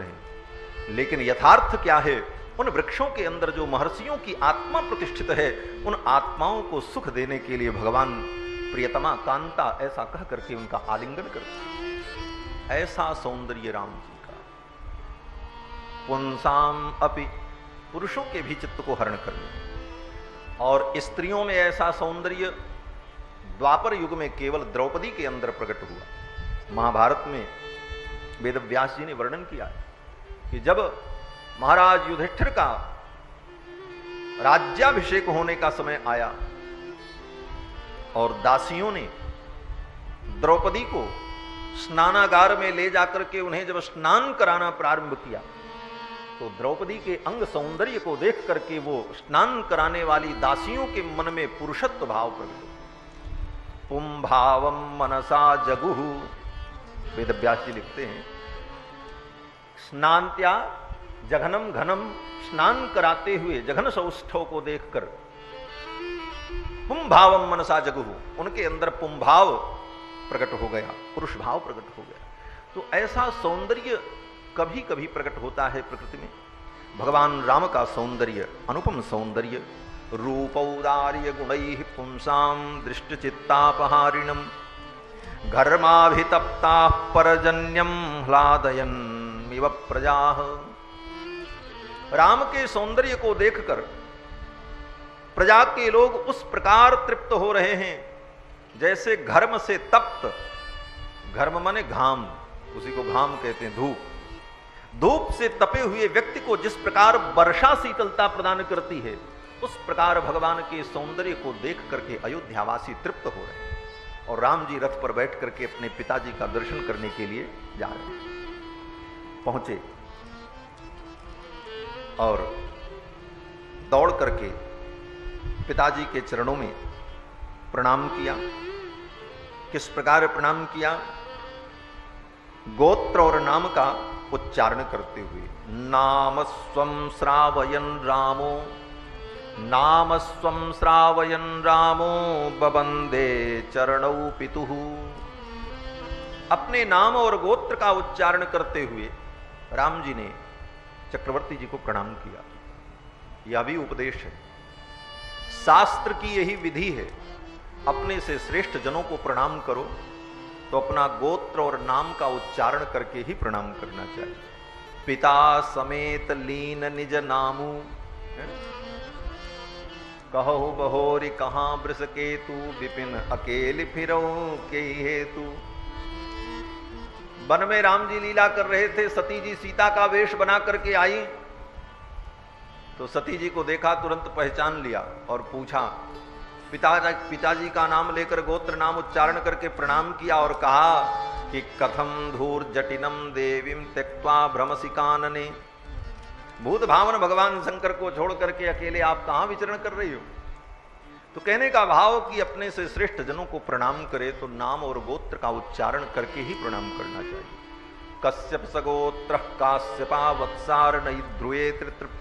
रहे हैं, लेकिन यथार्थ क्या है? उन वृक्षों के अंदर जो महर्षियों की आत्मा प्रतिष्ठित है, उन आत्माओं को सुख देने के लिए भगवान प्रियतमा कांता ऐसा कह करके उनका आलिंगन करते। ऐसा सौंदर्य राम जी का, पुंसाम अपि, पुरुषों के भी चित्त को हरण करने, और स्त्रियों में ऐसा सौंदर्य द्वापर युग में केवल द्रौपदी के अंदर प्रकट हुआ। महाभारत में वेद व्यास जी ने वर्णन किया कि जब महाराज युधिष्ठिर का राज्याभिषेक होने का समय आया और दासियों ने द्रौपदी को स्नानागार में ले जाकर के उन्हें जब स्नान कराना प्रारंभ किया, तो द्रौपदी के अंग सौंदर्य को देख करके वो स्नान कराने वाली दासियों के मन में पुरुषत्व भाव प्रकट हुआ। पुंभावम मनसा जगुहु, वेदव्यास जी लिखते हैं, स्नान्त्या जघनम घनम, स्नान कराते हुए जघन सौष्ठव को देखकर पुंभावम मनसा जगुहु, उनके अंदर पुंभाव प्रकट हो गया, पुरुष भाव प्रकट हो गया। तो ऐसा सौंदर्य कभी कभी प्रकट होता है प्रकृति में। भगवान राम का सौंदर्य अनुपम सौंदर्य, रूपौदार्य गुणैः पुंसां दृष्टचित्तापहारिणं घर्माभितप्ताः परजन्यं ह्लादयन्मिव प्रजाः। राम के सौंदर्य को देखकर प्रजा के लोग उस प्रकार तृप्त हो रहे हैं जैसे घर्म से तप्त, घर्म माने घाम, उसी को घाम कहते हैं, धूप, धूप से तपे हुए व्यक्ति को जिस प्रकार वर्षा शीतलता प्रदान करती है, उस प्रकार भगवान के सौंदर्य को देख करके अयोध्यावासी तृप्त हो रहे हैं। और राम जी रथ पर बैठ करके अपने पिताजी का दर्शन करने के लिए जा रहे हैं। पहुंचे और दौड़ करके पिताजी के चरणों में प्रणाम किया। किस प्रकार प्रणाम किया? गोत्र और नाम का उच्चारण करते हुए, नाम स्वं श्रावयन रामो, नाम स्वं श्रावयन रामो बबंदे चरणौ पितुः। अपने नाम और गोत्र का उच्चारण करते हुए राम जी ने चक्रवर्ती जी को प्रणाम किया। यह भी उपदेश है, शास्त्र की यही विधि है, अपने से श्रेष्ठ जनों को प्रणाम करो तो अपना गोत्र और नाम का उच्चारण करके ही प्रणाम करना चाहिए। पिता समेत लीन निज नामू, कहो बहोरी कहां वृष केतु, विपिन अकेले फिरो के हेतु। वन में राम जी लीला कर रहे थे, सती जी सीता का वेश बना करके आई, तो सती जी को देखा, तुरंत पहचान लिया और पूछा, पिताजी का नाम लेकर गोत्र नाम उच्चारण करके प्रणाम किया और कहा कि कथम धूर जटिनम देवीम त्यक्त्वा भ्रमसि कानने। भूत भावन भगवान शंकर को छोड़ करके अकेले आप कहां विचरण कर रही हो? तो कहने का भाव कि अपने से श्रेष्ठ जनों को प्रणाम करे तो नाम और गोत्र का उच्चारण करके ही प्रणाम करना चाहिए। कश्यप सगोत्र काश्यपा वत्सार नई ध्रुवे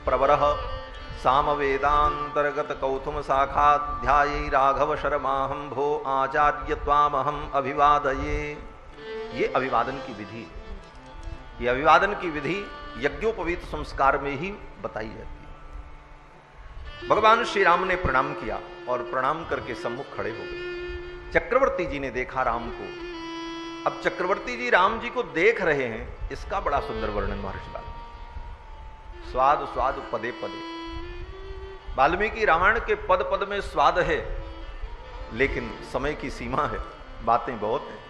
प्रवरः सामवेदांतर्गत कौथुम शाखाध्यायी राघव शर्माहम भो आचार्य त्वामहम अभिवादये। ये अभिवादन की विधि है। ये अभिवादन की विधि यज्ञोपवीत संस्कार में ही बताई जाती है। भगवान श्री राम ने प्रणाम किया और प्रणाम करके सम्मुख खड़े हो गए। चक्रवर्ती जी ने देखा राम को। अब चक्रवर्ती जी राम जी को देख रहे हैं, इसका बड़ा सुंदर वर्णन महर्षि वाल्मीकि। स्वाद स्वाद पदे पदे, वाल्मीकि रामायण के पद पद में स्वाद है, लेकिन समय की सीमा है, बातें बहुत हैं।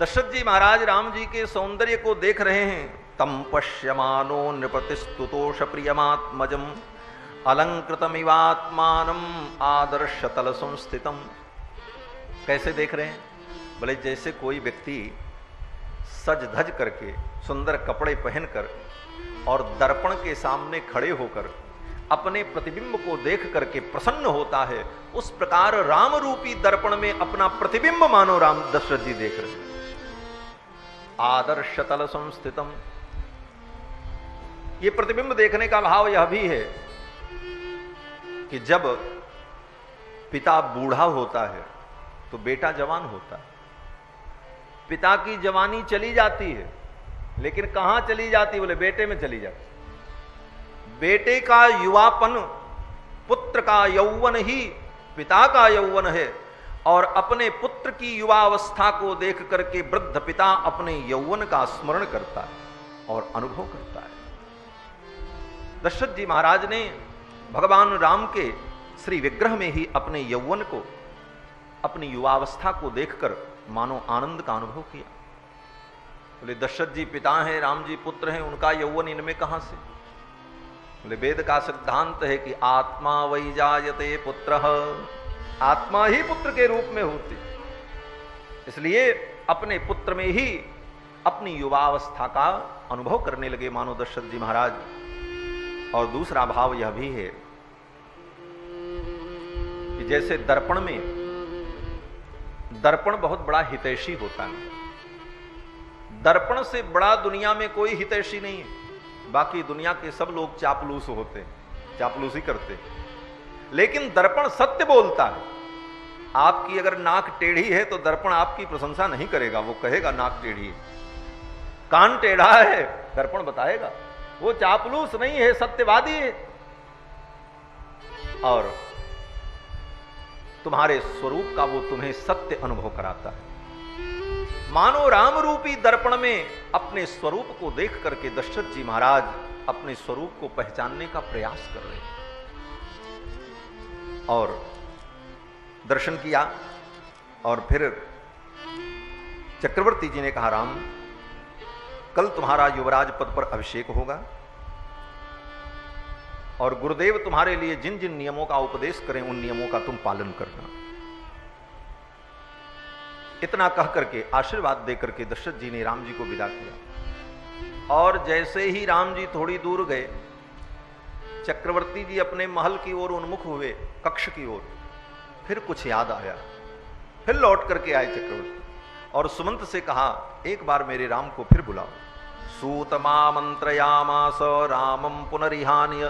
दशरथ जी महाराज राम जी के सौंदर्य को देख रहे हैं। तम पश्यमानो नृपतिस्तुतोष प्रियमात्मजम अलंकृतमिवात्मानम आदर्शतल संस्थितम। कैसे देख रहे हैं? बोले जैसे कोई व्यक्ति सज धज करके सुंदर कपड़े पहनकर और दर्पण के सामने खड़े होकर अपने प्रतिबिंब को देख करके प्रसन्न होता है, उस प्रकार राम रूपी दर्पण में अपना प्रतिबिंब मानो राम दशरथ जी देख रहे हैं। आदर्शतल संस्थितम, ये प्रतिबिंब देखने का भाव यह भी है कि जब पिता बूढ़ा होता है तो बेटा जवान होता है। पिता की जवानी चली जाती है लेकिन कहां चली जाती? बोले बेटे में चली जाती। बेटे का युवापन, पुत्र का यौवन ही पिता का यौवन है, और अपने पुत्र की युवावस्था को देख करके वृद्ध पिता अपने यौवन का स्मरण करता है और अनुभव करता है। दशरथ जी महाराज ने भगवान राम के श्री विग्रह में ही अपने यौवन को, अपनी युवावस्था को देखकर मानो आनंद का अनुभव किया। बोले दशरथ जी पिता हैं, राम जी पुत्र हैं, उनका यौवन इनमें कहां से? बोले वेद का सिद्धांत है कि आत्मा वै जायते पुत्रः, आत्मा ही पुत्र के रूप में होती, इसलिए अपने पुत्र में ही अपनी युवावस्था का अनुभव करने लगे मानो दशरथ जी महाराज। और दूसरा भाव यह भी है कि जैसे दर्पण में, दर्पण बहुत बड़ा हितैषी होता है, दर्पण से बड़ा दुनिया में कोई हितैषी नहीं है। बाकी दुनिया के सब लोग चापलूस होते हैं, चापलूसी करते हैं, लेकिन दर्पण सत्य बोलता है। आपकी अगर नाक टेढ़ी है तो दर्पण आपकी प्रशंसा नहीं करेगा, वो कहेगा नाक टेढ़ी है। कान टेढ़ा है, दर्पण बताएगा वो चापलूस नहीं है, सत्यवादी है। और तुम्हारे स्वरूप का वो तुम्हें सत्य अनुभव कराता है। मानो राम रूपी दर्पण में अपने स्वरूप को देख करके दशरथ जी महाराज अपने स्वरूप को पहचानने का प्रयास कर रहे हैं। और दर्शन किया और फिर चक्रवर्ती जी ने कहा राम कल तुम्हारा युवराज पद पर अभिषेक होगा और गुरुदेव तुम्हारे लिए जिन जिन नियमों का उपदेश करें उन नियमों का तुम पालन करना। इतना कह करके आशीर्वाद देकर के दशरथ जी ने राम जी को विदा किया। और जैसे ही राम जी थोड़ी दूर गए, चक्रवर्ती जी अपने महल की ओर उन्मुख हुए, कक्ष की ओर। फिर कुछ याद आया, फिर लौट करके आए चक्रवर्ती और सुमंत से कहा एक बार मेरे राम को फिर बुलाओ। सूतमा मंत्रयामास रामम पुनरिहानय,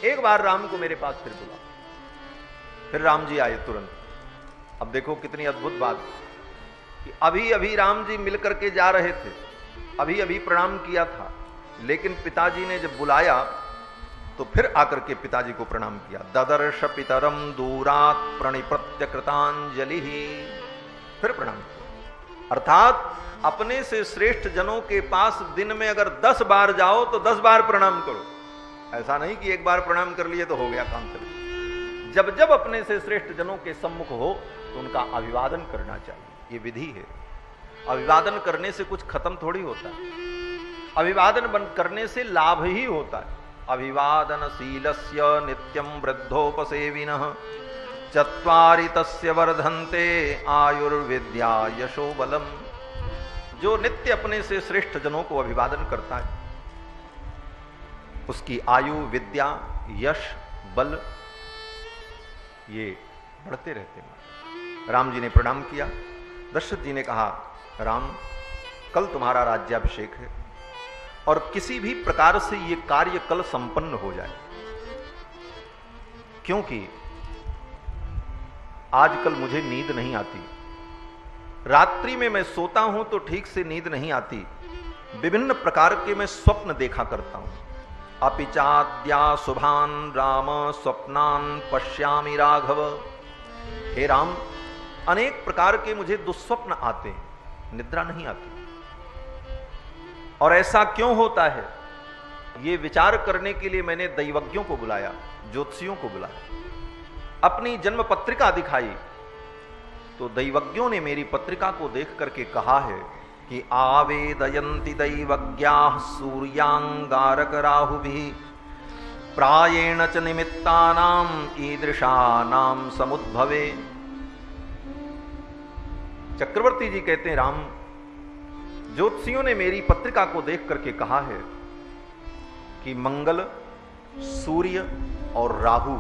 एक बार राम को मेरे पास फिर बुलाओ। फिर राम जी आए तुरंत। अब देखो कितनी अद्भुत बात कि अभी अभी राम जी मिल करके जा रहे थे, अभी अभी प्रणाम किया था, लेकिन पिताजी ने जब बुलाया तो फिर आकर के पिताजी को प्रणाम किया। ददर्श पितरम दूरात प्रणिप्रत्य कृतांजलि, फिर प्रणाम किया। अर्थात अपने से श्रेष्ठ जनों के पास दिन में अगर 10 बार जाओ तो 10 बार प्रणाम करो। ऐसा नहीं कि एक बार प्रणाम कर लिए तो हो गया काम चल। जब जब अपने से श्रेष्ठ जनों के सम्मुख हो तो उनका अभिवादन करना चाहिए, ये विधि है। अभिवादन करने से कुछ खत्म थोड़ी होता है, अभिवादन करने से लाभ ही होता है। अभिवादनशीलस्य नित्यं वृद्धोपसेविनः चत्वारि तस्य वर्धन्ते आयुर्विद्या यशो बलम। जो नित्य अपने से श्रेष्ठ जनों को अभिवादन करता है उसकी आयु, विद्या, यश, बल ये बढ़ते रहते हैं। राम जी ने प्रणाम किया। दशरथ जी ने कहा राम कल तुम्हारा राज्याभिषेक है और किसी भी प्रकार से ये कार्य कल संपन्न हो जाए, क्योंकि आजकल मुझे नींद नहीं आती। रात्रि में मैं सोता हूं तो ठीक से नींद नहीं आती, विभिन्न प्रकार के मैं स्वप्न देखा करता हूं। अपिचाद्या शुभान राम स्वप्नान पश्यामि राघव। हे राम अनेक प्रकार के मुझे दुस्वप्न आते हैं, निद्रा नहीं आती। और ऐसा क्यों होता है, ये विचार करने के लिए मैंने दैवज्ञों को बुलाया, ज्योतिषियों को बुलाया। अपनी जन्म पत्रिका दिखाई तो दैवज्ञों ने मेरी पत्रिका को देख करके कहा है कि आवेदयन्ति दैवज्ञाः सूर्यांगारक राहुभिः प्रायेण च निमित्तानां ईदृशानां समुद्भवे। चक्रवर्ती जी कहते हैं राम ज्योतिषियों ने मेरी पत्रिका को देख करके कहा है कि मंगल, सूर्य और राहु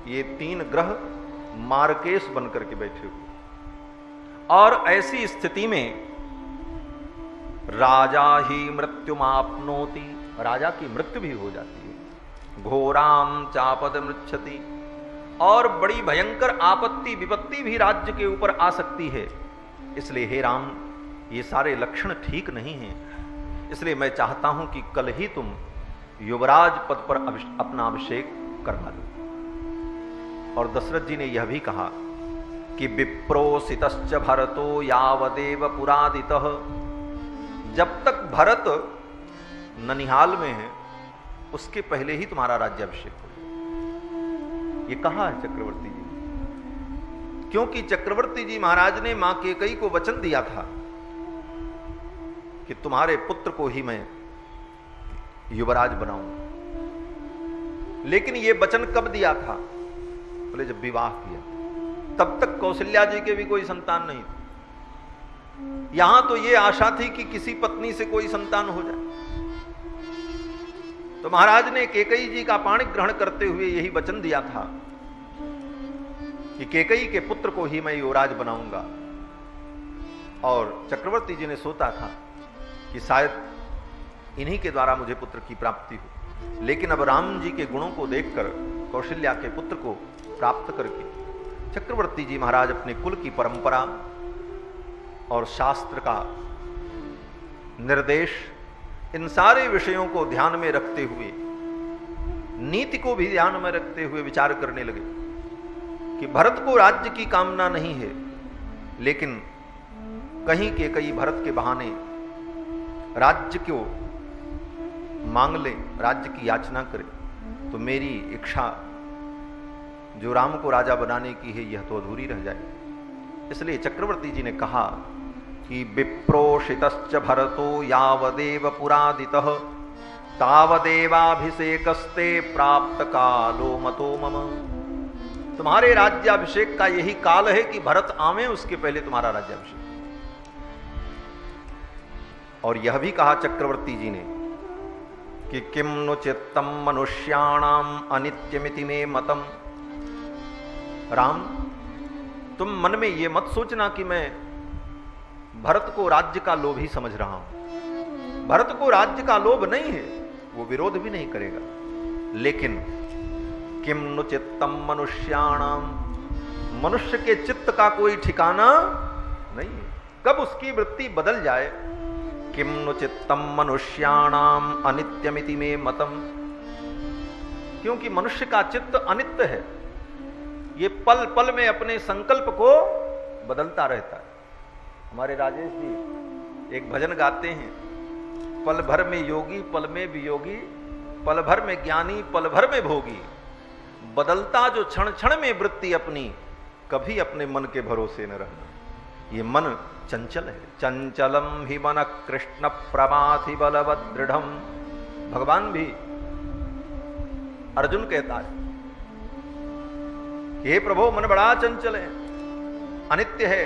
ये 3 ग्रह मार्केश बनकर के बैठे हुए, और ऐसी स्थिति में राजा ही मृत्युमाप्नोति, राजा की मृत्यु भी हो जाती है। घोराम चापद मृच्छति, और बड़ी भयंकर आपत्ति विपत्ति भी राज्य के ऊपर आ सकती है। इसलिए हे राम ये सारे लक्षण ठीक नहीं हैं। इसलिए मैं चाहता हूं कि कल ही तुम युवराज पद पर अपना अभिषेक करवा लो। और दशरथ जी ने यह भी कहा कि विप्रोसितश्च भरतो यावदेव पुरादितः, जब तक भरत ननिहाल में है उसके पहले ही तुम्हारा राज्याभिषेक हो। ये कहा है चक्रवर्ती जी, क्योंकि चक्रवर्ती जी महाराज ने मां कैकेयी को वचन दिया था कि तुम्हारे पुत्र को ही मैं युवराज बनाऊंगा। लेकिन यह वचन कब दिया था? बोले जब विवाह किया। तब तक कौशल्या जी के भी कोई संतान नहीं थी। यहां तो यह आशा थी कि किसी पत्नी से कोई संतान हो जाए। तो महाराज ने कैकेयी जी का पाणी ग्रहण करते हुए यही वचन दिया था कि कैकेयी के पुत्र को ही मैं युवराज बनाऊंगा। और चक्रवर्ती जी ने सोचा था कि शायद इन्हीं के द्वारा मुझे पुत्र की प्राप्ति हो। लेकिन अब राम जी के गुणों को देखकर कौशल्या के पुत्र को प्राप्त करके चक्रवर्ती जी महाराज अपने कुल की परंपरा और शास्त्र का निर्देश, इन सारे विषयों को ध्यान में रखते हुए, नीति को भी ध्यान में रखते हुए विचार करने लगे कि भरत को राज्य की कामना नहीं है, लेकिन कहीं कैकेयी भरत के बहाने राज्य को मांग ले, राज्य की याचना करे, तो मेरी इच्छा जो राम को राजा बनाने की है यह तो अधूरी रह जाए। इसलिए चक्रवर्ती जी ने कहा कि विप्रोषितश्च भरतो यावदेव पुरादितः तावदेवाभिषेकस्ते प्राप्त कालो मतो मम। तुम्हारे राज्याभिषेक का यही काल है कि भरत आवे, उसके पहले तुम्हारा राज्याभिषेक। और यह भी कहा चक्रवर्ती जी ने कि किम नु चित्तम मनुष्याणाम अनित्यमिति में मतम। राम, तुम मन में यह मत सोचना कि मैं भरत को राज्य का लोभ ही समझ रहा हूं। भरत को राज्य का लोभ नहीं है, वो विरोध भी नहीं करेगा। लेकिन किम नु चित्तम मनुष्याणाम, मनुष्य के चित्त का कोई ठिकाना नहीं है, कब उसकी वृत्ति बदल जाए। किम नु चित्तम मनुष्याणाम अनित्यमिति में मतम, क्योंकि मनुष्य का चित्त अनित्य है, ये पल पल में अपने संकल्प को बदलता रहता है। हमारे राजेश जी एक भजन गाते हैं, पल भर में योगी पल में वियोगी, पल भर में ज्ञानी पल भर में भोगी, बदलता जो क्षण क्षण में वृत्ति अपनी, कभी अपने मन के भरोसे न रहना। ये मन चंचल है। चंचलम ही मन कृष्ण प्रमाथि बलवद दृढ़म। भगवान भी, अर्जुन कहता है, हे प्रभु मन बड़ा चंचल है, अनित्य है,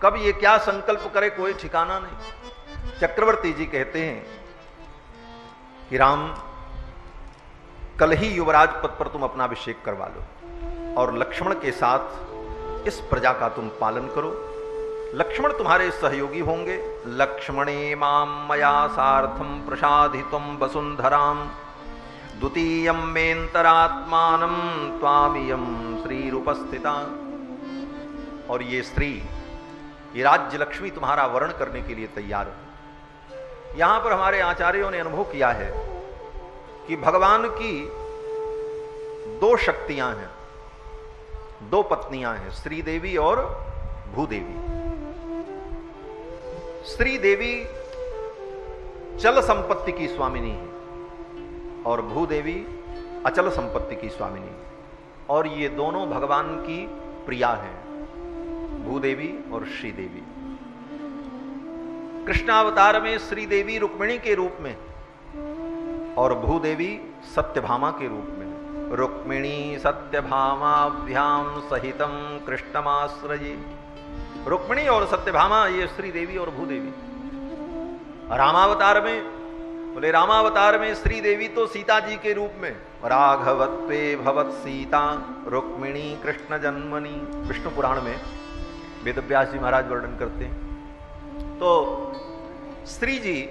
कब ये क्या संकल्प करे कोई ठिकाना नहीं। चक्रवर्ती जी कहते हैं कि राम, कल ही युवराज पद पर तुम अपना अभिषेक करवा लो और लक्ष्मण के साथ इस प्रजा का तुम पालन करो। लक्ष्मण तुम्हारे सहयोगी होंगे। लक्ष्मणे माम मया सार्थम प्रसादितुम वसुंधराम द्वितीयं मेन्तरात्मानं त्वामियं श्रीरुपस्थिता। और ये स्त्री, ये राज्य लक्ष्मी तुम्हारा वर्ण करने के लिए तैयार है। यहां पर हमारे आचार्यों ने अनुभव किया है कि भगवान की दो शक्तियां हैं, दो पत्नियां हैं, श्री देवी और भूदेवी। श्री देवी चल संपत्ति की स्वामिनी है और भूदेवी अचल संपत्ति की स्वामिनी है। और ये दोनों भगवान की प्रिया हैं, भूदेवी और श्रीदेवी। कृष्णावतार में श्रीदेवी रुक्मिणी के रूप में और भूदेवी सत्यभामा के रूप में। रुक्मिणी सत्यभामाभ्याम सहितम कृष्णमाश्रये। रुक्मिणी और सत्यभामा ये श्रीदेवी और भूदेवी। रामावतार में, बोले रामावतार में श्रीदेवी तो सीता जी के रूप में, राघवत्वे भवत सीता रुक्मिणी कृष्ण जन्मनी। विष्णु पुराण में वेदव्यास जी महाराज वर्णन करते हैं। तो श्री जी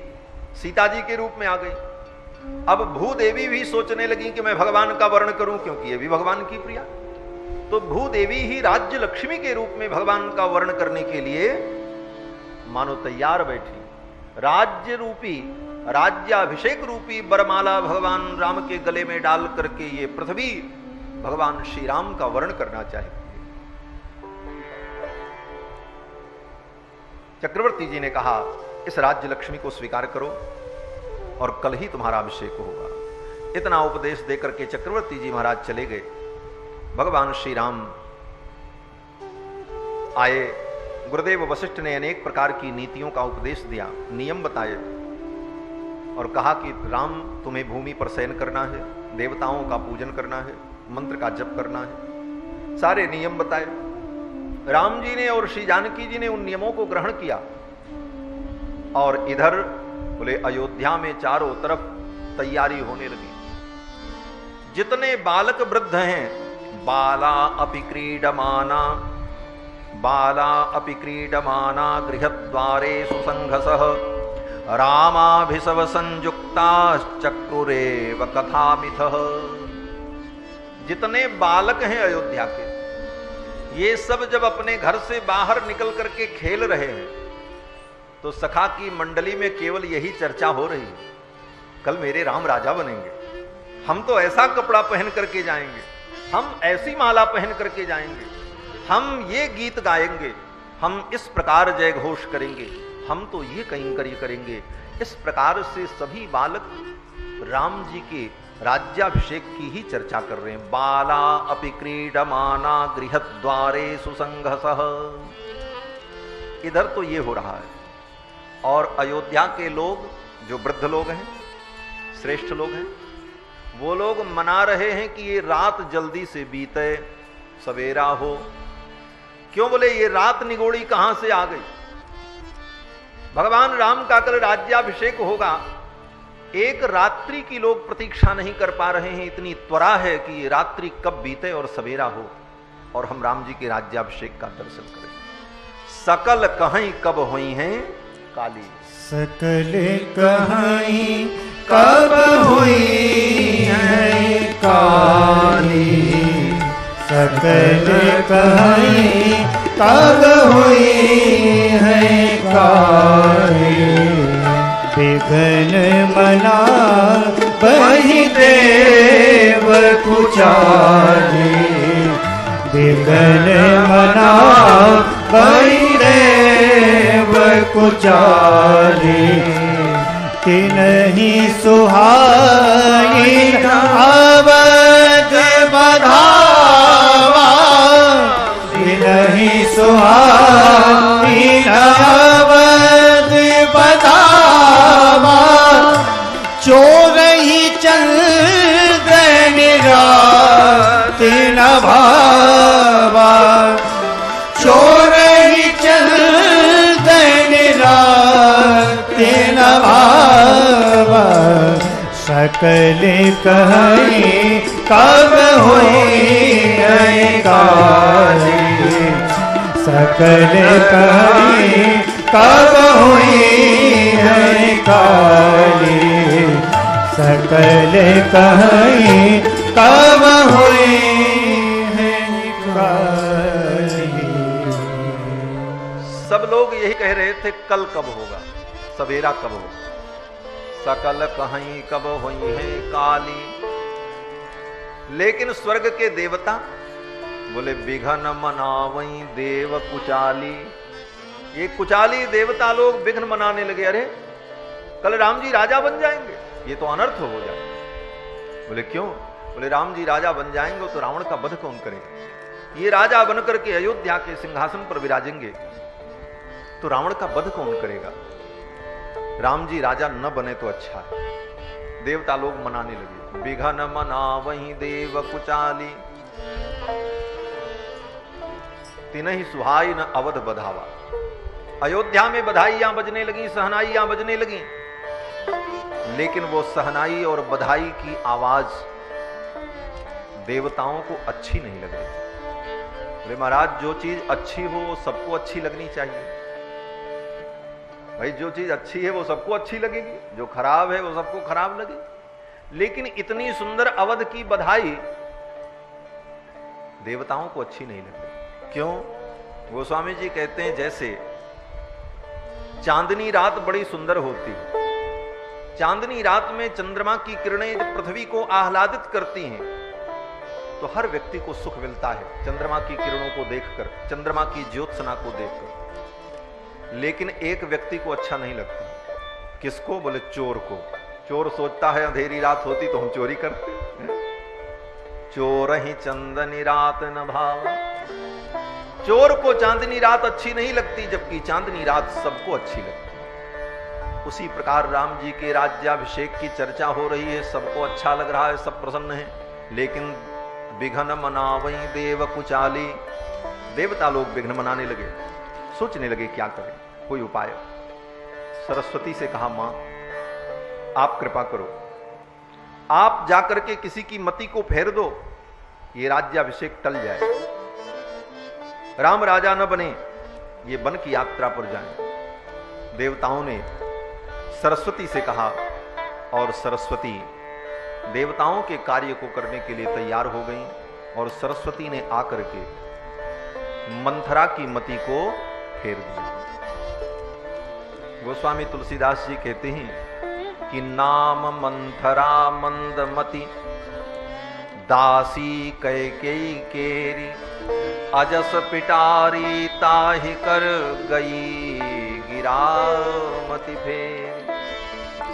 सीता जी के रूप में आ गई। अब भूदेवी भी सोचने लगी कि मैं भगवान का वर्ण करूं, क्योंकि ये भी भगवान की प्रिया। तो भूदेवी ही राज्य लक्ष्मी के रूप में भगवान का वर्ण करने के लिए मानो तैयार बैठी। राज्य रूपी राज्याभिषेक रूपी बरमाला भगवान राम के गले में डाल करके ये पृथ्वी भगवान श्री राम का वर्ण करना चाहती है। चक्रवर्ती जी ने कहा, इस राज्य लक्ष्मी को स्वीकार करो और कल ही तुम्हारा अभिषेक होगा। इतना उपदेश देकर के चक्रवर्ती जी महाराज चले गए। भगवान श्री राम आए। गुरुदेव वशिष्ठ ने अनेक प्रकार की नीतियों का उपदेश दिया, नियम बताए और कहा कि राम तुम्हें भूमि पर शयन करना है, देवताओं का पूजन करना है, मंत्र का जप करना है, सारे नियम बताए। राम जी ने और श्री जानकी जी ने उन नियमों को ग्रहण किया और इधर बोले अयोध्या में चारों तरफ तैयारी होने लगी। जितने बालक वृद्ध हैं, बाला अपि क्रीडमाना, बाला अपि क्रीडमाना गृहद्वारे सुसंघसः, रामाभिषव संयुक्ता चक्रुरेव कथामिथः। जितने बालक हैं अयोध्या के, ये सब जब अपने घर से बाहर निकल करके खेल रहे हैं तो सखा की मंडली में केवल यही चर्चा हो रही है, कल मेरे राम राजा बनेंगे, हम तो ऐसा कपड़ा पहन करके जाएंगे, हम ऐसी माला पहन करके जाएंगे, हम ये गीत गाएंगे, हम इस प्रकार जय घोष करेंगे, हम तो ये कैंकर्य करेंगे। इस प्रकार से सभी बालक राम जी के राज्याभिषेक की ही चर्चा कर रहे हैं। बाला अपि क्रीडमाना गृहद्वारे सुसंघसः, इधर तो ये हो रहा है। और अयोध्या के लोग, जो वृद्ध लोग हैं, श्रेष्ठ लोग हैं, वो लोग मना रहे हैं कि ये रात जल्दी से बीते, सवेरा हो। क्यों? बोले ये रात निगोड़ी कहां से आ गई? भगवान राम का कल राज्याभिषेक होगा, एक रात्रि की लोग प्रतीक्षा नहीं कर पा रहे हैं। इतनी त्वरा है कि ये रात्रि कब बीते और सवेरा हो और हम राम जी के राज्याभिषेक का दर्शन करें। सकल कहीं कब हुई हैं काली, सकल कहीं कब हुई है काली, सकल कहीं कब हुई है काली, विघ्न मना बहि देव कुचाली, विघ्न मना बहि देव कुचाली, तिन्हि सुहाई अवध बधावा, तिन्हि सुहाई अवध बधावा, चोरहि चंद्र निरात न भावा, चोरहि चंद्र निरात न भावा, सकल कहीं कब हुई है काली, सकल कहीं कब हुई है काली, सकल कहीं कब हुई है काली। सब लोग यही कह रहे थे कल कब होगा, सवेरा कब होगा। सकल कहीं कब हुई है काली, लेकिन स्वर्ग के देवता बोले विघ्न मनावई देव कुचाली। ये कुचाली देवता लोग विघ्न मनाने लगे, अरे कल राम जी राजा बन जाएंगे, ये तो अनर्थ हो जाए। बोले क्यों? बोले राम जी राजा बन जाएंगे तो रावण का वध कौन करेगा? ये राजा बनकर के अयोध्या के सिंहासन पर विराजेंगे तो रावण का वध कौन करेगा? राम जी राजा न बने तो अच्छा है। देवता लोग मनाने लगे, विघ्न मनावहि देव कुचाली, तिन्हि सुहाई न अवध बधावा। अयोध्या में बधाइयां बजने लगी, सहनाइयां बजने लगी, लेकिन वो सहनाई और बधाई की आवाज देवताओं को अच्छी नहीं लग रही। बोले महाराज जो चीज अच्छी हो वो सबको अच्छी लगनी चाहिए। भाई जो चीज अच्छी है वो सबको अच्छी लगेगी, जो खराब है वो सबको खराब लगेगी। लेकिन इतनी सुंदर अवध की बधाई देवताओं को अच्छी नहीं लगती। क्यों? गोस्वामी जी कहते हैं जैसे चांदनी रात बड़ी सुंदर होती है चांदनी रात में चंद्रमा की किरणें जब पृथ्वी को आह्लादित करती हैं तो हर व्यक्ति को सुख मिलता है चंद्रमा की किरणों को देखकर, चंद्रमा की ज्योत्सना को देखकर। लेकिन एक व्यक्ति को अच्छा नहीं लगता। किसको? बोले चोर को। चोर सोचता है अंधेरी रात होती तो हम चोरी करते। चोर ही चंदनी रात न भाव। चोर को चांदनी रात अच्छी नहीं लगती, जबकि चांदनी रात सबको अच्छी लगती। उसी प्रकार राम जी के राज्याभिषेक की चर्चा हो रही है, सबको अच्छा लग रहा है, सब प्रसन्न है। लेकिन विघ्न मनावई देव कुचाली, देवता लोग विघ्न मनाने लगे, सोचने लगे क्या करें, कोई उपाय। सरस्वती से कहा, मां आप कृपा करो, आप जाकर के किसी की मति को फेर दो, ये राज्याभिषेक टल जाए, राम राजा न बने, ये वन की यात्रा पर जाएं। देवताओं ने सरस्वती से कहा और सरस्वती देवताओं के कार्य को करने के लिए तैयार हो गई। और सरस्वती ने आकर के मंथरा की मति को फेर दिया। गोस्वामी तुलसीदास जी कहते हैं कि नाम मंथरा मंदमति दासी कैकेयी केरी अजस पिटारी ताहि कर गई गिरामति फेर।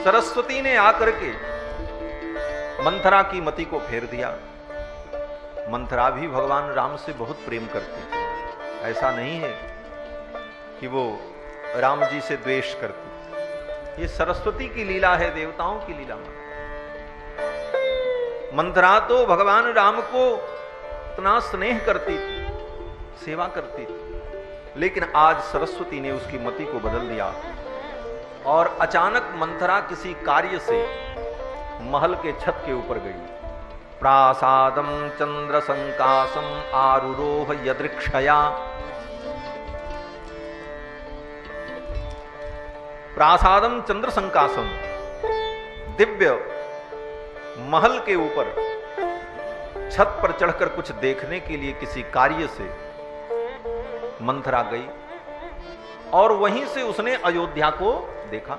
सरस्वती ने आकर के मंथरा की मति को फेर दिया। मंथरा भी भगवान राम से बहुत प्रेम करती थी, ऐसा नहीं है कि वो राम जी से द्वेष करती। ये सरस्वती की लीला है, देवताओं की लीला। मंथरा तो भगवान राम को इतना स्नेह करती थी, सेवा करती थी, लेकिन आज सरस्वती ने उसकी मति को बदल दिया और अचानक मंथरा किसी कार्य से महल के छत के ऊपर गई। प्रासादम चंद्र संकासम आरुरोह यदृक्षया। प्रासादम चंद्र संकासम, दिव्य महल के ऊपर छत पर चढ़कर कुछ देखने के लिए किसी कार्य से मंथरा गई और वहीं से उसने अयोध्या को देखा।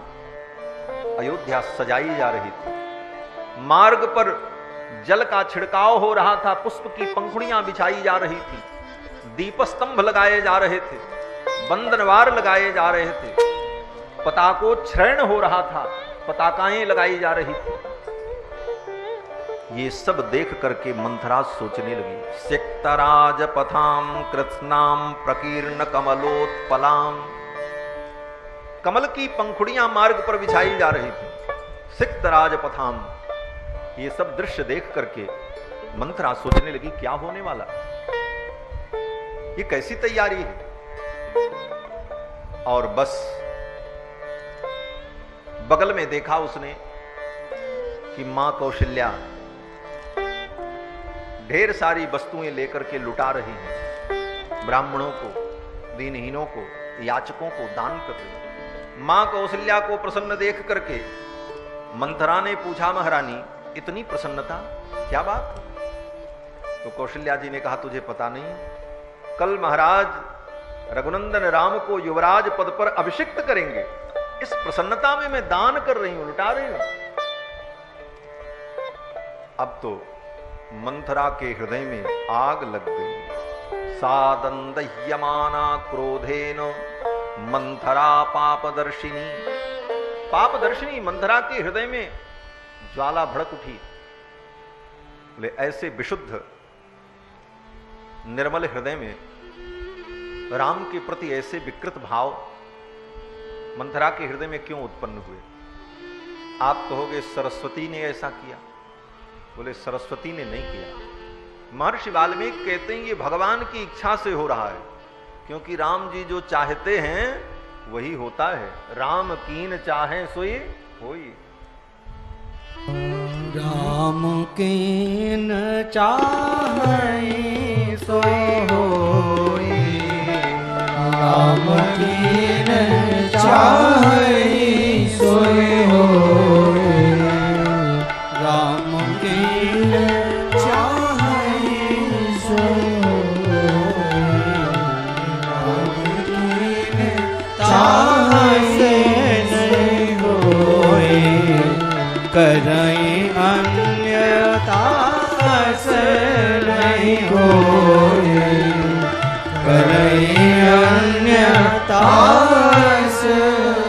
अयोध्या सजाई जा रही थी, मार्ग पर जल का छिड़काव हो रहा था, पुष्प की पंखुड़ियां बिछाई जा रही थी, दीपस्तंभ लगाए जा रहे थे, बंधनवार लगाए जा रहे थे, पताकोच्छ्रयण हो रहा था, पताकाएं लगाई जा रही थी। ये सब देख करके मंथरा सोचने लगी। सिक्तराज पथाम कृत्स्नाम प्रकीर्ण कमलोत्पलाम। कमल की पंखुड़ियां मार्ग पर बिछाई जा रही थी। सिक्तराज पथाम, ये सब दृश्य देख करके मंथरा सोचने लगी क्या होने वाला, ये कैसी तैयारी है। और बस बगल में देखा उसने कि मां कौशल्या ढेर सारी वस्तुएं लेकर के लुटा रही हैं, ब्राह्मणों को, दीनहीनों को, याचकों को दान कर रही है। मां कौशल्या को प्रसन्न देख करके मंथरा ने पूछा, महारानी इतनी प्रसन्नता, क्या बात? तो कौशल्या जी ने कहा, तुझे पता नहीं, कल महाराज रघुनंदन राम को युवराज पद पर अभिषिक्त करेंगे, इस प्रसन्नता में मैं दान कर रही हूं, लुटा रही हूं। अब तो मंथरा के हृदय में आग लग गई। सादंदह्यमाना क्रोधेन मंथरा पापदर्शिनी। पापदर्शिनी मंथरा के हृदय में ज्वाला भड़क उठी। बोले ऐसे विशुद्ध निर्मल हृदय में राम के प्रति ऐसे विकृत भाव मंथरा के हृदय में क्यों उत्पन्न हुए? आप कहोगे सरस्वती ने ऐसा किया। बोले सरस्वती ने नहीं किया। महर्षि वाल्मीकि कहते हैं ये भगवान की इच्छा से हो रहा है, क्योंकि राम जी जो चाहते हैं वही होता है। राम कीन चाहे सोई होई। राम कीन चाहे सोई होई। राम कीन चाहे सोई होई। राम कीन चाहे सोई होई। राम कीन चाहे नहीं होई। नहीं अन्यता से नहीं कोई, नहीं अन्यता से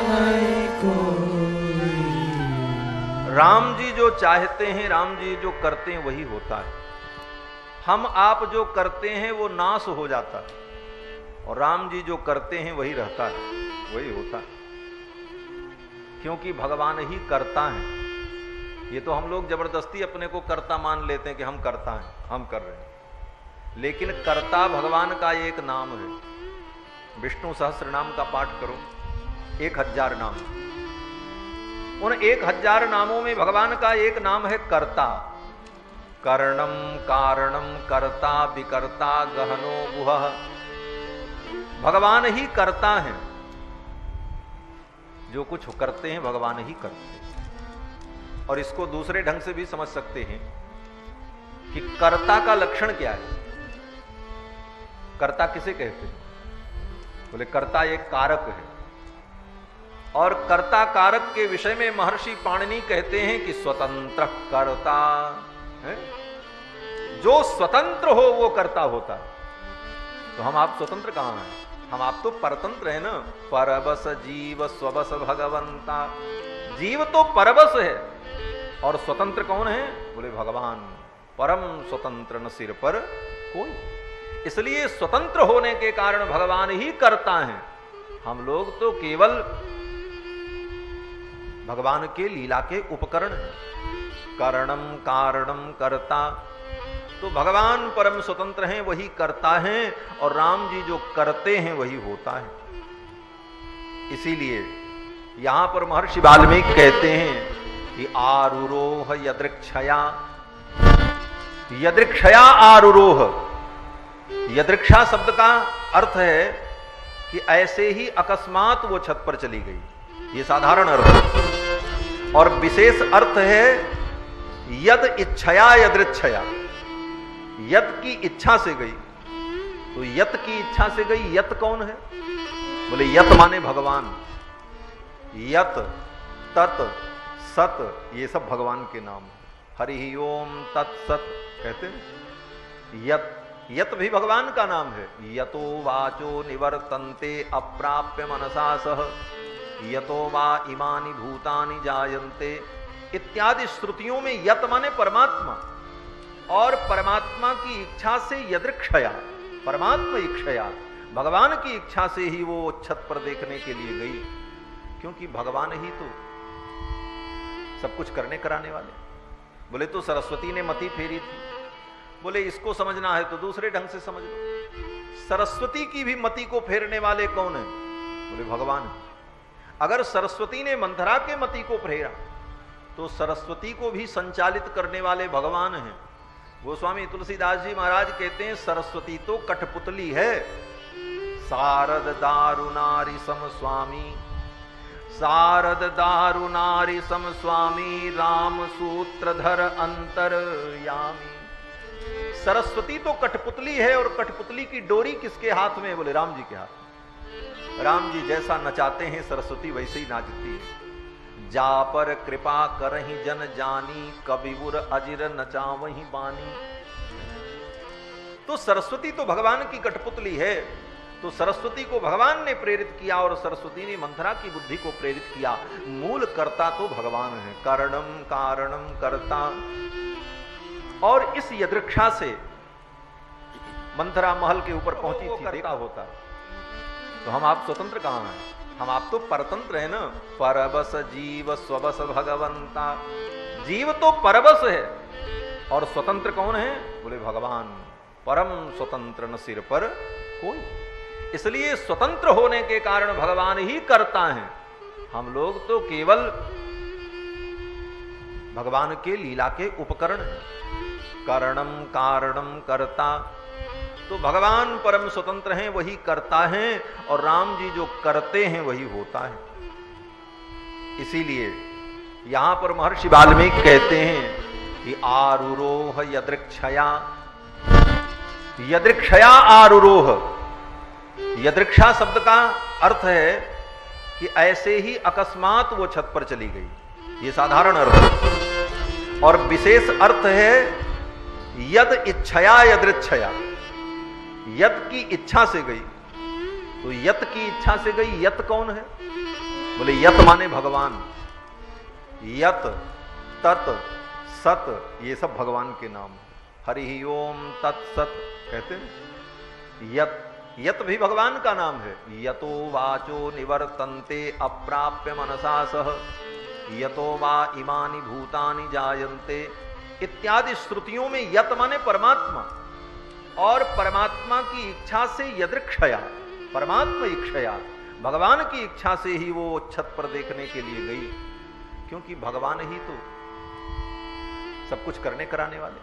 नहीं कोई। राम जी जो चाहते हैं, राम जी जो करते हैं वही होता है। हम आप जो करते हैं वो नाश हो जाता है, और राम जी जो करते हैं वही रहता है, वही होता है। क्योंकि भगवान ही करता है। ये तो हम लोग जबरदस्ती अपने को कर्ता मान लेते हैं कि हम करता हैं, हम कर रहे हैं, लेकिन कर्ता भगवान का एक नाम है। विष्णु सहस्त्र नाम का पाठ करो, 1000 नाम। उन 1000 नामों में भगवान का एक नाम है कर्ता। करणम कारणम कर्ता विकर्ता गहनो गुहः। भगवान ही करता है, जो कुछ करते हैं भगवान ही करते हैं। और इसको दूसरे ढंग से भी समझ सकते हैं कि कर्ता का लक्षण क्या है। कर्ता किसे कहते हैं? बोले कर्ता एक कारक है, और कर्ता कारक के विषय में महर्षि पाणिनि कहते हैं कि स्वतंत्र कर्ता है। जो स्वतंत्र हो वो कर्ता होता है। तो हम आप स्वतंत्र कहां हैं? हम आप तो परतंत्र है ना। परबस जीव स्वबस भगवंता। जीव तो परबस है, और स्वतंत्र कौन है? बोले भगवान। परम स्वतंत्र न सिर पर कोई। इसलिए स्वतंत्र होने के कारण भगवान ही करता है। हम लोग तो केवल भगवान के लीला के उपकरण हैं। कारणम कारणम कर्ता। तो भगवान परम स्वतंत्र हैं, वही करता है, और राम जी जो करते हैं वही होता है। इसीलिए यहां पर महर्षि वाल्मीकि कहते हैं कि आरुरोह यदृक्षया। यदृक्षया आरुरोह। यदृक्षा शब्द का अर्थ है कि ऐसे ही अकस्मात वो छत पर चली गई, ये साधारण अर्थ है। और विशेष अर्थ है यद इच्छया यदृच्छया। यद की इच्छा से गई। तो यत की इच्छा से गई। यत कौन है? बोले यत माने भगवान। यत तत सत ये सब भगवान के नाम। हरि ओम तत्सत कहते हैं। यत यत भी भगवान का नाम है। यतो वाचो निवर्तन्ते अप्राप्य मनसा सह यतो वा इमानि भूतानि जायन्ते इत्यादि श्रुतियों में यत माने परमात्मा, और परमात्मा की इच्छा से यदृक्षया, परमात्मा इच्छया, भगवान की इच्छा से ही वो छत पर देखने के लिए गई। क्योंकि भगवान ही तो सब कुछ करने कराने वाले। बोले तो सरस्वती ने मति फेरी थी। बोले इसको समझना है तो दूसरे ढंग से समझ लो। सरस्वती की भी मति को फेरने वाले कौन है? बोले भगवान। अगर सरस्वती ने मंथरा के मति को फेरा तो सरस्वती को भी संचालित करने वाले भगवान हैं। गोस्वामी तुलसीदास जी महाराज कहते हैं सरस्वती तो कठपुतली है। शारद दारुनारी सम स्वामी, शारद दारुनारी सम स्वामी, राम सूत्रधर अंतरयामी। सरस्वती तो कठपुतली है, और कठपुतली की डोरी किसके हाथ में? बोले राम जी के हाथ में। राम जी जैसा नचाते हैं सरस्वती वैसे ही नाचती है। जा पर कृपा करहि जन जानी, कबिउर अजिर नचावहि बानी। तो सरस्वती तो भगवान की कठपुतली है। तो सरस्वती को भगवान ने प्रेरित किया, और सरस्वती ने मंथरा की बुद्धि को प्रेरित किया। मूल कर्ता तो भगवान है। कारणम कारणम कर्ता। और इस यदृक्षा से मंथरा महल के ऊपर पहुंची थी, देखा होता। तो हम आप स्वतंत्र कहां हैं? हम आप तो परतंत्र है ना। परबस जीव स्वबस भगवंता। जीव तो परबस है, और स्वतंत्र कौन है? बोले भगवान। परम स्वतंत्र न सिर पर कोई। इसलिए स्वतंत्र होने के कारण भगवान ही करता है। हम लोग तो केवल भगवान के लीला के उपकरण हैं। कारणम कारणम कर्ता। तो भगवान परम स्वतंत्र हैं, वही करता है, और राम जी जो करते हैं वही होता है। इसीलिए यहां पर महर्षि वाल्मीकि कहते हैं कि आरुरोह यदृक्षया। यदृक्षया आरुरोह। यदृक्षा शब्द का अर्थ है कि ऐसे ही अकस्मात वो छत पर चली गई, ये साधारण अर्थ है। और विशेष अर्थ है यद इच्छया यदृच्छया, यत की इच्छा से गई। तो यत की इच्छा से गई, यत कौन है? बोले यत माने भगवान। यत, तत, सत ये सब भगवान के नाम। हरि ओम तत्सत कहते हैं। यत, यत भी भगवान का नाम है। यतो वाचो निवर्तन्ते अप्राप्य मनसा सह, यतो वा इमानि भूतानि जायन्ते इत्यादि श्रुतियों में यत माने परमात्मा, और परमात्मा की इच्छा से यदृक्षया, परमात्मा इच्छया, भगवान की इच्छा से ही वो छत पर देखने के लिए गई, क्योंकि भगवान ही तो सब कुछ करने कराने वाले।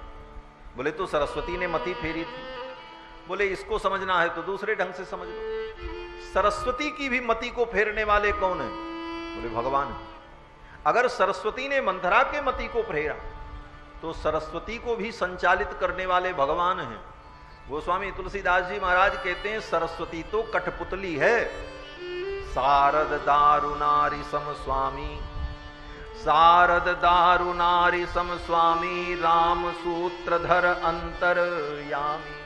बोले तो सरस्वती ने मति फेरी थी। बोले इसको समझना है तो दूसरे ढंग से समझ लो। सरस्वती की भी मति को फेरने वाले कौन है? बोले भगवान। अगर सरस्वती ने मंथरा के मति को फेरा तो सरस्वती को भी संचालित करने वाले भगवान हैं। गोस्वामी तुलसीदास जी महाराज कहते हैं सरस्वती तो कठपुतली है। शारद दारुनारी सम स्वामी, शारद दारुनारी सम स्वामी, राम सूत्रधर अंतरयामी।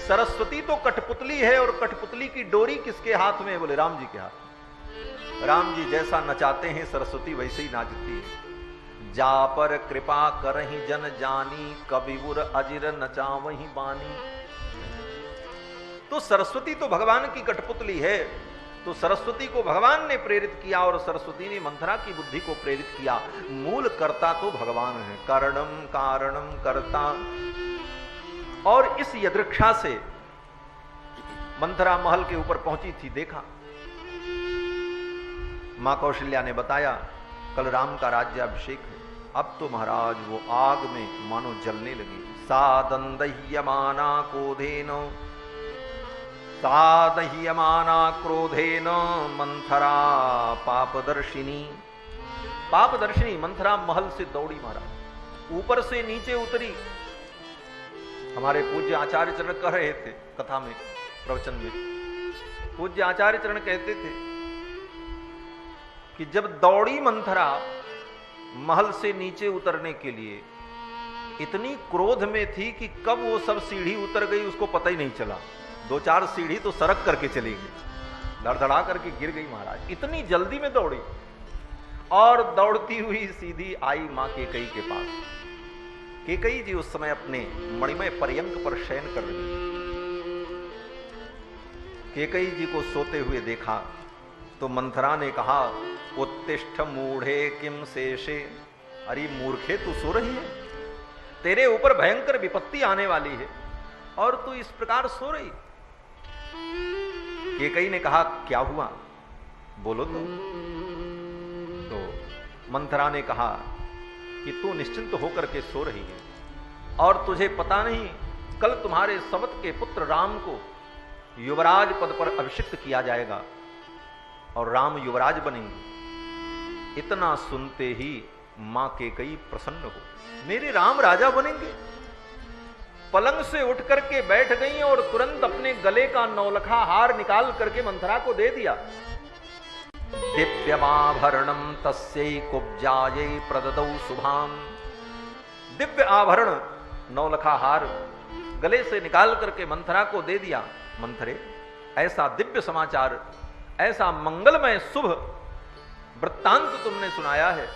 सरस्वती तो कठपुतली है, और कठपुतली की डोरी किसके हाथ में? बोले राम जी के हाथ में। राम जी जैसा नचाते हैं सरस्वती वैसे ही नाचती है। जा पर कृपा करहि जन जानी, कबिबुर अजिर नचावहि बानी। तो सरस्वती तो भगवान की कठपुतली है। तो सरस्वती को भगवान ने प्रेरित किया और सरस्वती ने मंथरा की बुद्धि को प्रेरित किया। मूल कर्ता तो भगवान है, कारणम कारणम कर्ता। और इस यदृक्षा से मंथरा महल के ऊपर पहुंची थी। देखा, मां कौशल्या ने बताया कल राम का राज्याभिषेक है। अब तो महाराज वो आग में मानो जलने लगी। सादंदह्यमाना क्रोधेन, सादह्यमाना क्रोधेन मंथरा पापदर्शिनी। पापदर्शिनी मंथरा महल से दौड़ी महाराज, ऊपर से नीचे उतरी। हमारे पूज्य आचार्य चरण कह रहे थे कथा में, प्रवचन में, पूज्य आचार्य चरण कहते थे कि जब दौड़ी मंथरा महल से नीचे उतरने के लिए, इतनी क्रोध में थी कि कब वो सब सीढ़ी उतर गई उसको पता ही नहीं चला। 2-4 सीढ़ी तो सरक करके चली गई, धड़धड़ा करके गिर गई महाराज, इतनी जल्दी में दौड़ी। और दौड़ती हुई सीधी आई मां केकई के पास। केकई जी उस समय अपने मणिमय पर्यंक पर शयन कर रही थी। केकई जी को सोते हुए देखा तो मंथरा ने कहा, उत्तिष्ठ मूढ़े किम शेषे। अरे मूर्खे, तू सो रही है? तेरे ऊपर भयंकर विपत्ति आने वाली है और तू इस प्रकार सो रही। केकई ने कहा, क्या हुआ, बोलो तो मंथरा ने कहा कि तू निश्चिंत होकर के सो रही है और तुझे पता नहीं कल तुम्हारे सवत के पुत्र राम को युवराज पद पर अभिषिक्त किया जाएगा और राम युवराज बनेंगे। इतना सुनते ही मां केकई प्रसन्न हो, मेरे राम राजा बनेंगे। पलंग से उठ करके बैठ गई और तुरंत अपने गले का नौलखा हार निकाल करके मंथरा को दे दिया। दिव्यमाभरणम तस्यै कुब्जायै प्रददौ शुभाम। दिव्य आभरण नौलखा हार गले से निकाल करके मंथरा को दे दिया। मंथरे, ऐसा दिव्य समाचार, ऐसा मंगलमय शुभ वृत्तांत तुमने सुनाया है,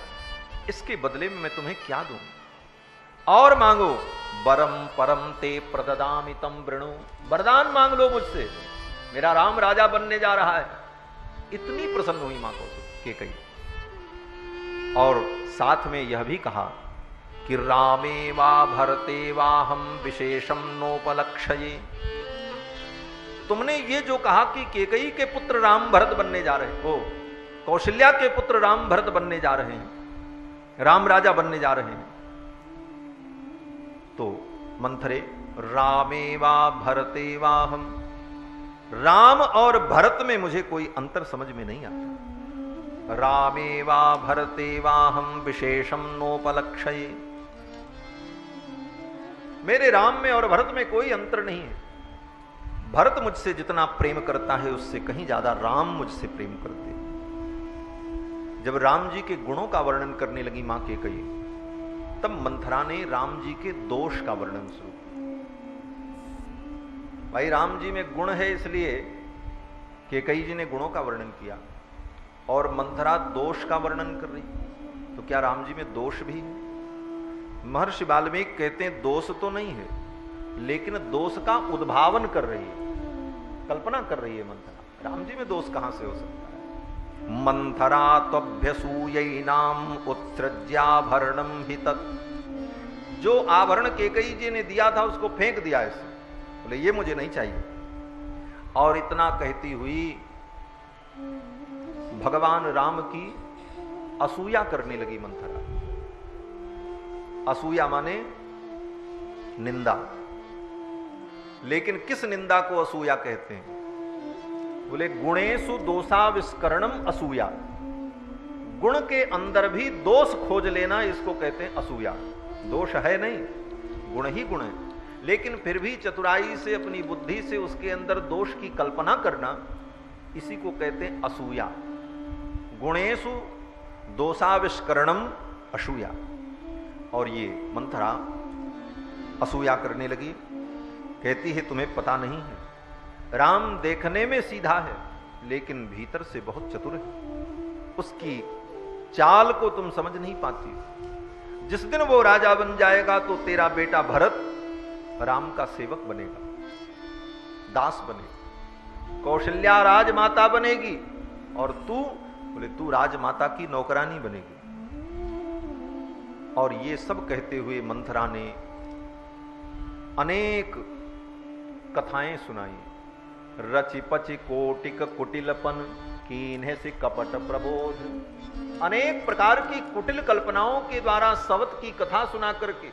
इसके बदले में मैं तुम्हें क्या दूं? और मांगो। वरम परम ते प्रददामि तम वृणु। वरदान मांग लो मुझसे, मेरा राम राजा बनने जा रहा है। इतनी प्रसन्न हुई मां केकई। और साथ में यह भी कहा कि रामे वा भरते वा हम विशेषम नोपलक्षये। तुमने ये जो कहा कि केकई के पुत्र राम भरत बनने जा रहे हो, कौशल्या के पुत्र राम भरत बनने जा रहे हैं, राम राजा बनने जा रहे हैं, तो मंथरे रामे वा भरते वा हम, राम और भरत में मुझे कोई अंतर समझ में नहीं आता। रामे वा भरते वा हम विशेषम नोपलक्षये। मेरे राम में और भरत में कोई अंतर नहीं है। भरत मुझसे जितना प्रेम करता है उससे कहीं ज्यादा राम मुझसे प्रेम करते हैं। जब राम जी के गुणों का वर्णन करने लगी मां केकई तब मंथरा ने राम जी के दोष का वर्णन शुरू किया। भाई राम जी में गुण है इसलिए कैकेयी जी ने गुणों का वर्णन किया और मंथरा दोष का वर्णन कर रही, तो क्या राम जी में दोष भी है? महर्षि वाल्मीकि कहते हैं दोष तो नहीं है, लेकिन दोष का उद्भावन कर रही है, कल्पना कर रही है मंथरा। राम जी में दोष कहां से हो सकता है? मंथरा त्वभ्यसूयैनाम उत्सृज्याभरणम हि तत्, जो आभरण कैकेयी जी ने दिया था उसको फेंक दिया ऐसे, बोले ये मुझे नहीं चाहिए। और इतना कहती हुई भगवान राम की असूया करने लगी मंथरा। असूया माने निंदा, लेकिन किस निंदा को असूया कहते हैं? बोले गुणेषु दोषाविष्करणम असूया, गुण के अंदर भी दोष खोज लेना इसको कहते हैं असूया। दोष है नहीं, गुण ही गुण है, लेकिन फिर भी चतुराई से अपनी बुद्धि से उसके अंदर दोष की कल्पना करना, इसी को कहते हैं असूया। गुणेषु दोषाविष्करणम असूया। और ये मंथरा असूया करने लगी, कहती है तुम्हें पता नहीं है, राम देखने में सीधा है लेकिन भीतर से बहुत चतुर है, उसकी चाल को तुम समझ नहीं पाती। जिस दिन वो राजा बन जाएगा तो तेरा बेटा भरत राम का सेवक बनेगा, दास बनेगा, कौशल्या राजमाता बनेगी और तू, बोले तू राजमाता की नौकरानी बनेगी। और ये सब कहते हुए मंथरा ने अनेक कथाएं सुनाई। रचि पचि कोटिक कुटिलपन कीन्हे से कपट प्रबोध, अनेक प्रकार की कुटिल कल्पनाओं के द्वारा सवत की कथा सुना करके,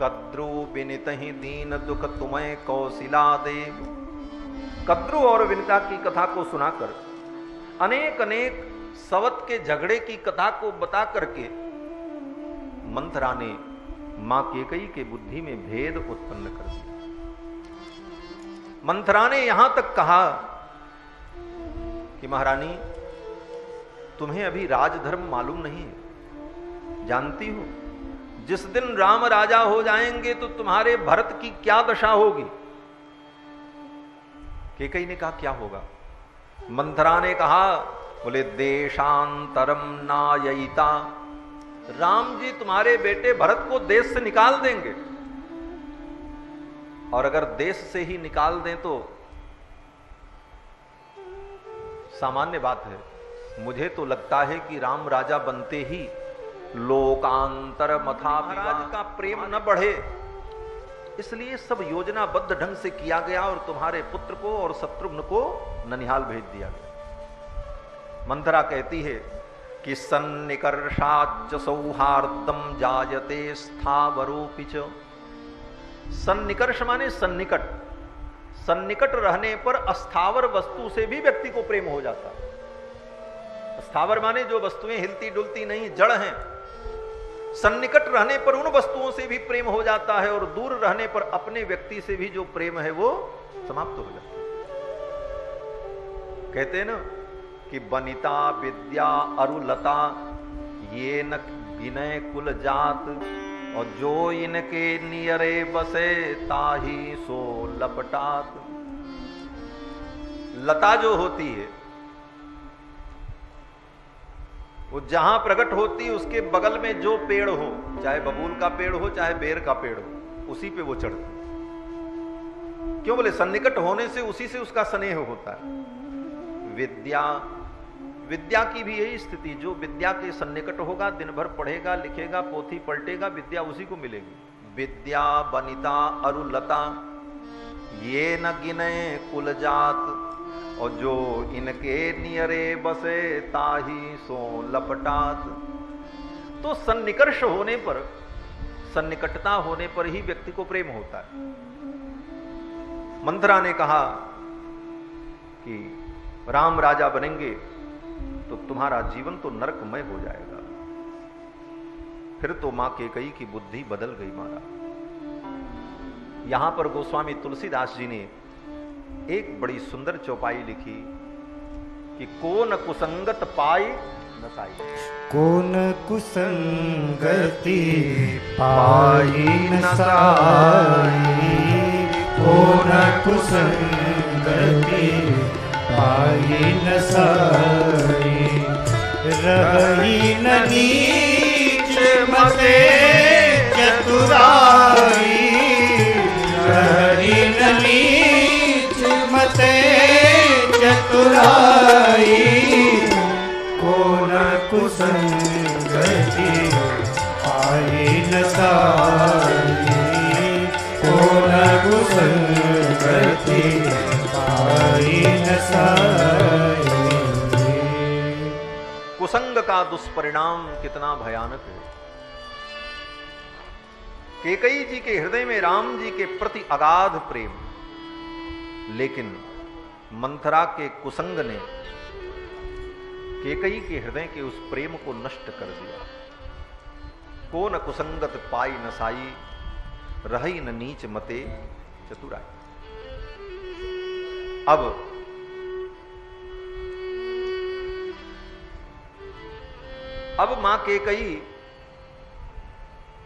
कद्रु विनित ही दीन दुख तुम्हें कौशिला देव, कद्रु और विनिता की कथा को सुनाकर अनेक अनेक सवत के झगड़े की कथा को बता करके मंथरा ने मां कैकेयी के बुद्धि में भेद उत्पन्न कर दिया। मंथरा ने यहां तक कहा कि महारानी तुम्हें अभी राजधर्म मालूम नहीं है, जानती हो जिस दिन राम राजा हो जाएंगे तो तुम्हारे भरत की क्या दशा होगी? कैकेयी ने कहा क्या होगा? मंथरा ने कहा, बोले देशांतरम नाययिता, राम जी तुम्हारे बेटे भरत को देश से निकाल देंगे, और अगर देश से ही निकाल दें तो सामान्य बात है, मुझे तो लगता है कि राम राजा बनते ही लोकांतर मथा महाराज का प्रेम न बढ़े, इसलिए सब योजनाबद्ध ढंग से किया गया और तुम्हारे पुत्र को और शत्रुघ्न को ननिहाल भेज दिया गया। मंथरा कहती है कि सन्निकर्षाच्च सौहार्दम जायते स्थावरोपि च, सन्निकर्ष माने सन्निकट, सन्निकट रहने पर अस्थावर वस्तु से भी व्यक्ति को प्रेम हो जाता है। स्थावर माने जो वस्तुएं हिलती डुलती नहीं, जड़ हैं। सन्निकट रहने पर उन वस्तुओं से भी प्रेम हो जाता है और दूर रहने पर अपने व्यक्ति से भी जो प्रेम है वो समाप्त हो जाता है। कहते हैं ना कि बनिता विद्या अरुलता ये न विनय कुल जात, और जो इनके नियरे बसे ताही सो लपटात। लता जो होती है वो जहां प्रकट होती है उसके बगल में जो पेड़ हो, चाहे बबूल का पेड़ हो चाहे बेर का पेड़ हो, उसी पे वो चढ़ती। क्यों? बोले सन्निकट होने से उसी से उसका स्नेह होता है। विद्या, विद्या की भी यही स्थिति, जो विद्या के सन्निकट होगा, दिन भर पढ़ेगा लिखेगा पोथी पलटेगा, विद्या उसी को मिलेगी। विद्या बनिता अरुलता ये न गिने कुल जात, और जो इनके नियरे बसे ताही सो लपटात। तो सन्निकर्ष होने पर, सन्निकटता होने पर ही व्यक्ति को प्रेम होता है। मंथरा ने कहा कि राम राजा बनेंगे तो तुम्हारा जीवन तो नरकमय हो जाएगा। फिर तो मां कैकेयी की बुद्धि बदल गई महाराज। यहां पर गोस्वामी तुलसीदास जी ने एक बड़ी सुंदर चौपाई लिखी कि को न कुसंगत पाई नसाई। कौन कुसंगति पाई नसाई, कौन कुसंगति पाई नसाई, रही न नीच मते चतुराई, रही न नीच मते चतुराई, कौन कुसंगति पाई नसाई, कौन कुसंगति पाई नसाई। कुसंग का दुष्परिणाम कितना भयानक है। कैकेयी जी के हृदय में राम जी के प्रति अगाध प्रेम, लेकिन मंथरा के कुसंग ने कैकेयी के हृदय के उस प्रेम को नष्ट कर दिया। कौन कुसंगत पाई नसाई, रही न नीच मते चतुराई। अब मां कैकेयी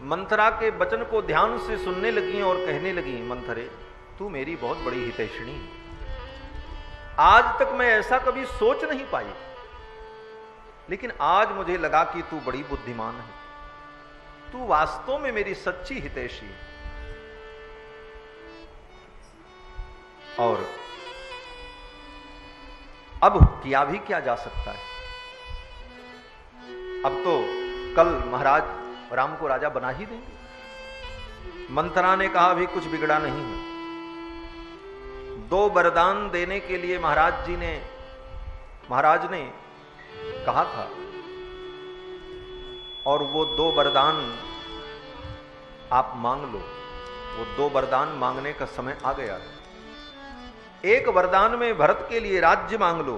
मंथरा के वचन को ध्यान से सुनने लगी और कहने लगी, मंथरे तू मेरी बहुत बड़ी हितैषिणी है। आज तक मैं ऐसा कभी सोच नहीं पाई, लेकिन आज मुझे लगा कि तू बड़ी बुद्धिमान है, तू वास्तव में मेरी सच्ची हितैषी है। और अब किया भी क्या जा सकता है। अब तो कल महाराज राम को राजा बना ही देंगे। मंथरा ने कहा अभी कुछ बिगड़ा नहीं है। 2 वरदान देने के लिए महाराज ने कहा था, और वो 2 वरदान आप मांग लो। वो 2 वरदान मांगने का समय आ गया है। एक वरदान में भरत के लिए राज्य मांग लो,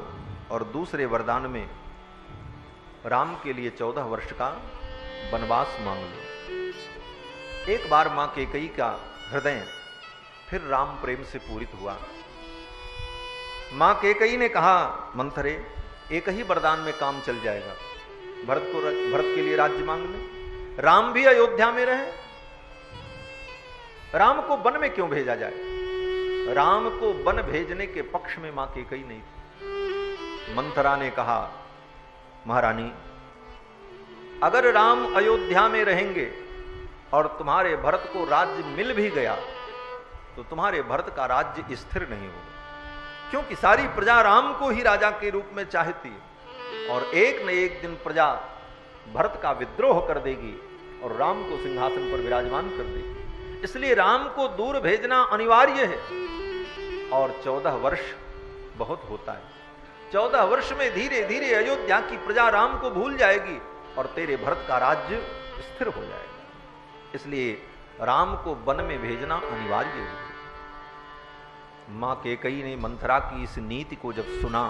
और दूसरे वरदान में राम के लिए 14 वर्ष का वनवास मांग लो। एक बार मां कैकेयी का हृदय फिर राम प्रेम से पूरित हुआ। मां कैकेयी ने कहा, मंथरे एक ही वरदान में काम चल जाएगा। भरत के लिए राज्य मांग ले, राम भी अयोध्या में रहे, राम को वन में क्यों भेजा जाए। राम को वन भेजने के पक्ष में मां कैकेयी नहीं थी। मंथरा ने कहा, महारानी अगर राम अयोध्या में रहेंगे और तुम्हारे भरत को राज्य मिल भी गया तो तुम्हारे भरत का राज्य स्थिर नहीं होगा, क्योंकि सारी प्रजा राम को ही राजा के रूप में चाहती है, और एक न एक दिन प्रजा भरत का विद्रोह कर देगी और राम को सिंहासन पर विराजमान कर देगी। इसलिए राम को दूर भेजना अनिवार्य है। और 14 वर्ष बहुत होता है। 14 वर्ष में धीरे धीरे अयोध्या की प्रजा राम को भूल जाएगी और तेरे भरत का राज्य स्थिर हो जाएगा। इसलिए राम को वन में भेजना अनिवार्य है। मां कैकेयी ने मंथरा की इस नीति को जब सुना,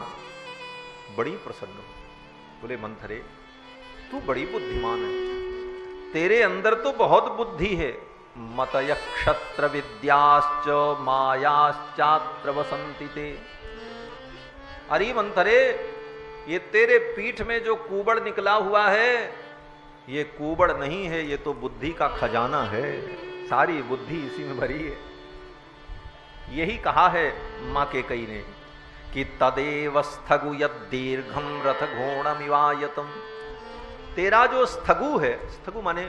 बड़ी प्रसन्न हुई। बोले, मंथरे तू बड़ी बुद्धिमान है, तेरे अंदर तो बहुत बुद्धि है। मतय क्षत्र विद्याश्च मायाश्चात्र वसंति ते। अरे मंथरे, ये तेरे पीठ में जो कूबड़ निकला हुआ है, ये कूबड़ नहीं है, ये तो बुद्धि का खजाना है। सारी बुद्धि इसी में भरी है। यही कहा है मां कैकेयी ने कि तदेव स्थगु यद्दीर्घम रथ घोणमिवायतम। तेरा जो स्थगु है, स्थगु माने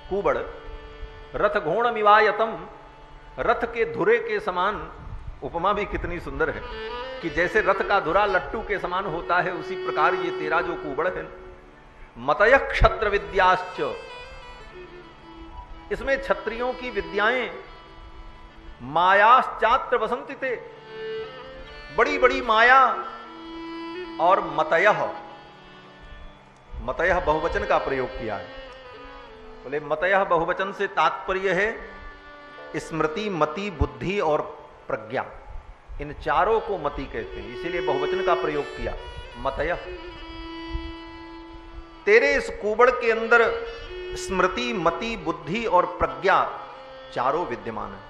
कूबड़, रथ घोणमिवायतम, रथ के धुरे के समान। उपमा भी कितनी सुंदर है कि जैसे रथ का धुरा लट्टू के समान होता है, उसी प्रकार ये तेरा जो कूबड़ है। मतय क्षत्र विद्याश्च, इसमें क्षत्रियों की विद्याएं, मायाश्चात्र वसंति ते, बड़ी बड़ी माया, और मतयः, मतयः बहुवचन का प्रयोग किया है। बोले मतयः बहुवचन से तात्पर्य है स्मृति, मति, बुद्धि और प्रज्ञा। इन चारों को मति कहते हैं, इसीलिए बहुवचन का प्रयोग किया, मतयः। तेरे इस कूबड़ के अंदर स्मृति, मति, बुद्धि और प्रज्ञा चारों विद्यमान है।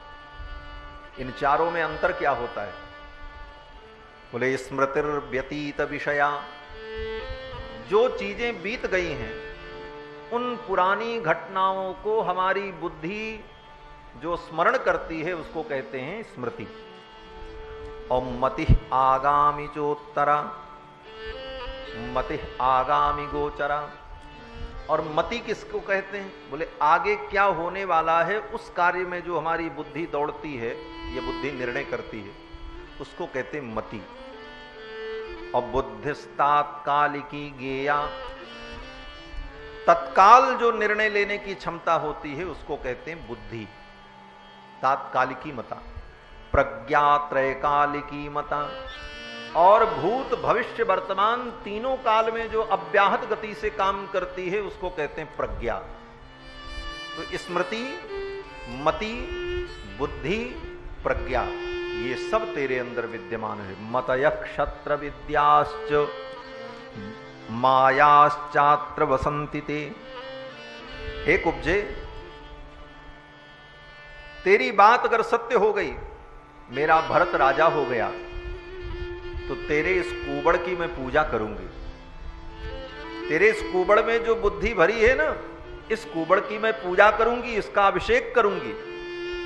इन चारों में अंतर क्या होता है। बोले स्मृतिर व्यतीत विषया जो चीजें बीत गई हैं उन पुरानी घटनाओं को हमारी बुद्धि जो स्मरण करती है उसको कहते हैं स्मृति। और मति आगामी चोत्तरा, मति आगामी गोचरा। और मति किसको कहते हैं? बोले आगे क्या होने वाला है उस कार्य में जो हमारी बुद्धि दौड़ती है, ये बुद्धि निर्णय करती है, उसको कहते हैं मति। और बुद्धिस्तात्कालिकी गेया, तत्काल जो निर्णय लेने की क्षमता होती है उसको कहते हैं बुद्धि, तात्कालिकी मता। प्रज्ञा त्रैकालिकी मता, और भूत भविष्य वर्तमान तीनों काल में जो अव्याहत गति से काम करती है उसको कहते हैं प्रज्ञा। तो स्मृति, मति, बुद्धि, प्रज्ञा, ये सब तेरे अंदर विद्यमान है। मतय क्षत्र विद्याश्च मायाश्चात्र वसंति ते। हे कुब्जे, तेरी बात अगर सत्य हो गई, मेरा भरत राजा हो गया, तो तेरे इस कुबड़ की मैं पूजा करूंगी। तेरे इस कुबड़ में जो बुद्धि भरी है ना, इस कुबड़ की मैं पूजा करूंगी, इसका अभिषेक करूंगी।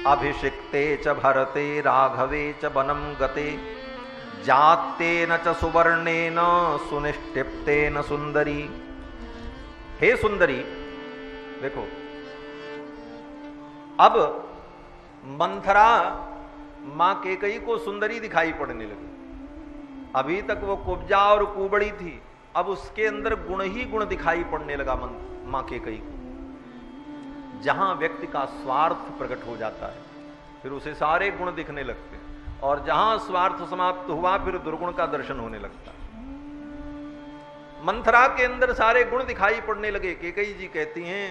अभिषिक्ते च भरते राघवे च वनम गते, जाते न च सुवर्णे न सुनिष्टिप्ते न सुंदरी। हे सुंदरी, देखो अब मंथरा मां केकई को सुंदरी दिखाई पड़ने लगी। अभी तक वो कुब्जा और कुबड़ी थी, अब उसके अंदर गुण ही गुण दिखाई पड़ने लगा मां केकई को। जहां व्यक्ति का स्वार्थ प्रकट हो जाता है फिर उसे सारे गुण दिखने लगते हैं, और जहां स्वार्थ समाप्त हुआ फिर दुर्गुण का दर्शन होने लगता है। मंथरा के अंदर सारे गुण दिखाई पड़ने लगे। केकई जी कहती हैं